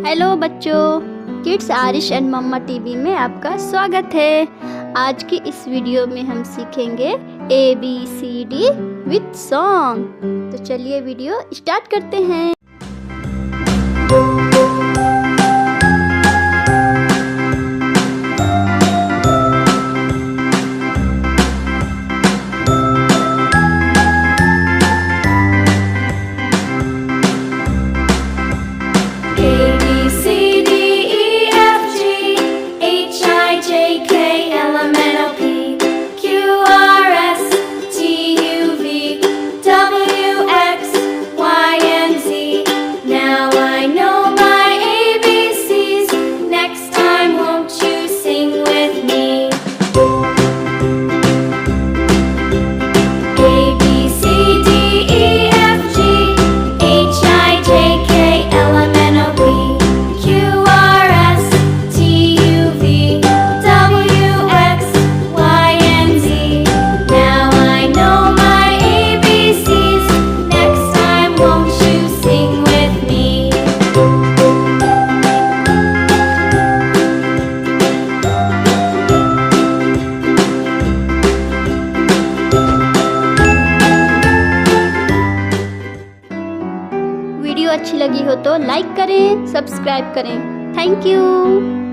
Hello बच्चों, kids Aarish and mamma TV में आपका स्वागत है। आज की इस वीडियो में हम सीखेंगे ABCD विद सॉन्ग। तो चलिए वीडियो स्टार्ट करते हैं। वीडियो अच्छी लगी हो तो लाइक करें, सब्सक्राइब करें। Thank you.